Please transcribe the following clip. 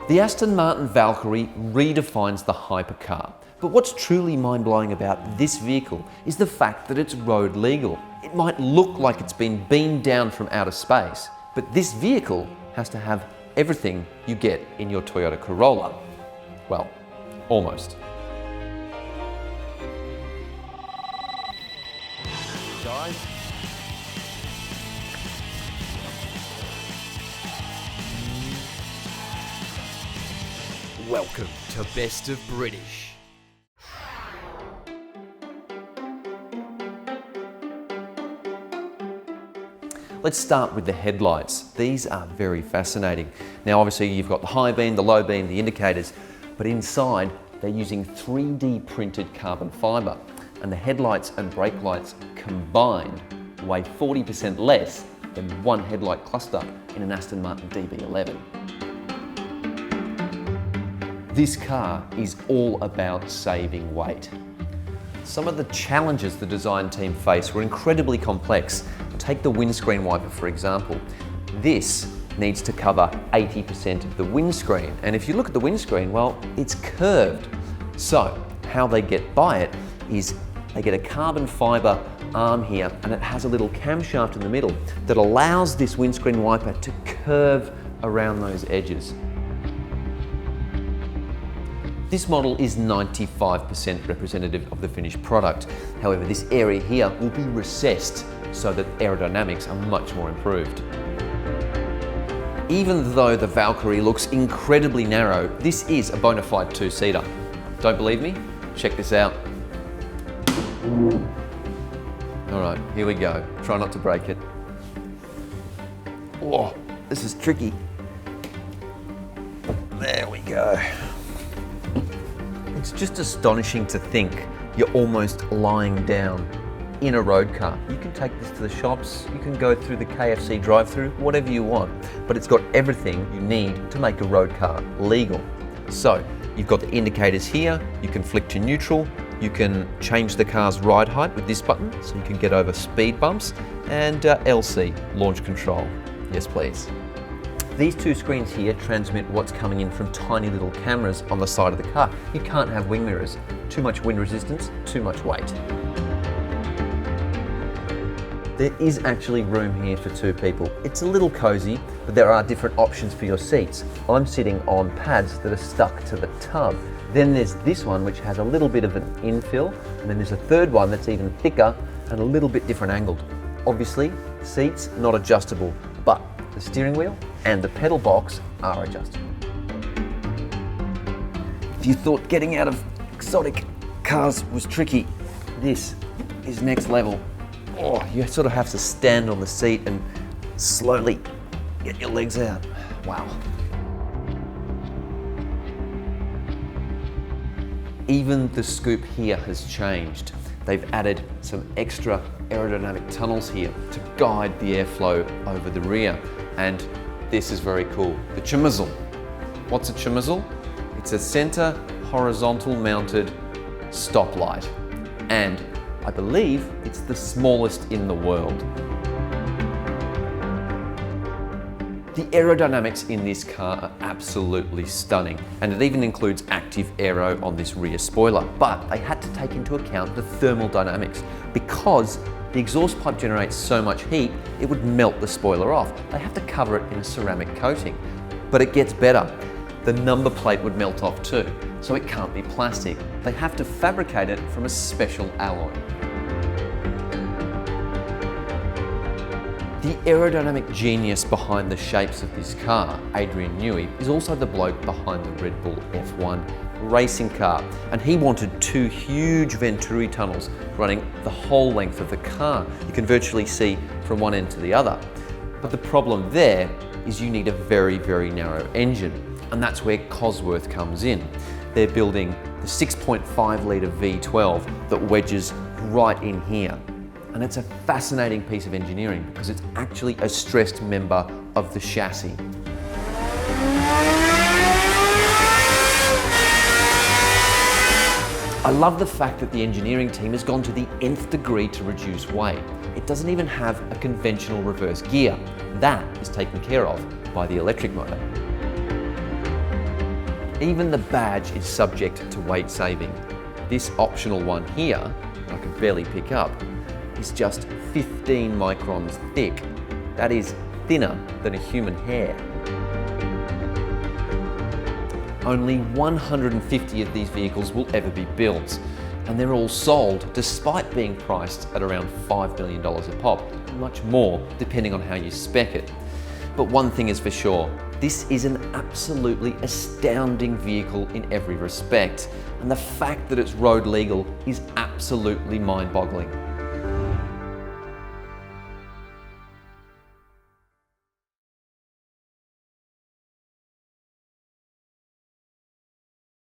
The Aston Martin Valkyrie redefines the hypercar. But what's truly mind-blowing about this vehicle is the fact that it's road legal. It might look like it's been beamed down from outer space, but this vehicle has to have everything you get in your Toyota Corolla. Well, almost. Guys. Welcome to Best of British. Let's start with the headlights. These are very fascinating. Now obviously you've got the high beam, the low beam, the indicators, but inside they're using 3D printed carbon fibre, and the headlights and brake lights combined weigh 40% less than one headlight cluster in an Aston Martin DB11. This car is all about saving weight. Some of the challenges the design team faced were incredibly complex. Take the windscreen wiper, for example. This needs to cover 80% of the windscreen. And if you look at the windscreen, well, it's curved. So how they get by it is they get a carbon fibre arm here, and it has a little camshaft in the middle that allows this windscreen wiper to curve around those edges. This model is 95% representative of the finished product. However, this area here will be recessed so that aerodynamics are much more improved. Even though the Valkyrie looks incredibly narrow, this is a bona fide two-seater. Don't believe me? Check this out. All right, here we go. Try not to break it. Oh, this is tricky. There we go. It's just astonishing to think you're almost lying down in a road car. You can take this to the shops, you can go through the KFC drive-through, whatever you want, but it's got everything you need to make a road car legal. So you've got the indicators here, you can flick to neutral, you can change the car's ride height with this button so you can get over speed bumps, and LC, launch control. Yes please. These two screens here transmit what's coming in from tiny little cameras on the side of the car. You can't have wing mirrors. Too much wind resistance, too much weight. There is actually room here for two people. It's a little cozy, but there are different options for your seats. I'm sitting on pads that are stuck to the tub. Then there's this one which has a little bit of an infill, and then there's a third one that's even thicker and a little bit different angled. Obviously, seats not adjustable, but the steering wheel and the pedal box are adjustable. If you thought getting out of exotic cars was tricky, this is next level. Oh, you sort of have to stand on the seat and slowly get your legs out. Wow. Even the scoop here has changed. They've added some extra aerodynamic tunnels here to guide the airflow over the rear. And this is very cool, the chimizzle. What's a chimizzle? It's a center horizontal mounted stoplight. And I believe it's the smallest in the world. The aerodynamics in this car are absolutely stunning, and it even includes active aero on this rear spoiler. But they had to take into account the thermal dynamics because the exhaust pipe generates so much heat, it would melt the spoiler off. They have to cover it in a ceramic coating. But it gets better. The number plate would melt off too, so it can't be plastic. They have to fabricate it from a special alloy. The aerodynamic genius behind the shapes of this car, Adrian Newey, is also the bloke behind the Red Bull F1 racing car. And he wanted two huge Venturi tunnels running the whole length of the car. You can virtually see from one end to the other. But the problem there is you need a very, very narrow engine. And that's where Cosworth comes in. They're building the 6.5 litre V12 that wedges right in here. And it's a fascinating piece of engineering because it's actually a stressed member of the chassis. I love the fact that the engineering team has gone to the nth degree to reduce weight. It doesn't even have a conventional reverse gear. That is taken care of by the electric motor. Even the badge is subject to weight saving. This optional one here, I can barely pick up, is just 15 microns thick. That is thinner than a human hair. Only 150 of these vehicles will ever be built, and they're all sold despite being priced at around $5 million a pop, much more depending on how you spec it. But one thing is for sure, this is an absolutely astounding vehicle in every respect, and the fact that it's road legal is absolutely mind-boggling.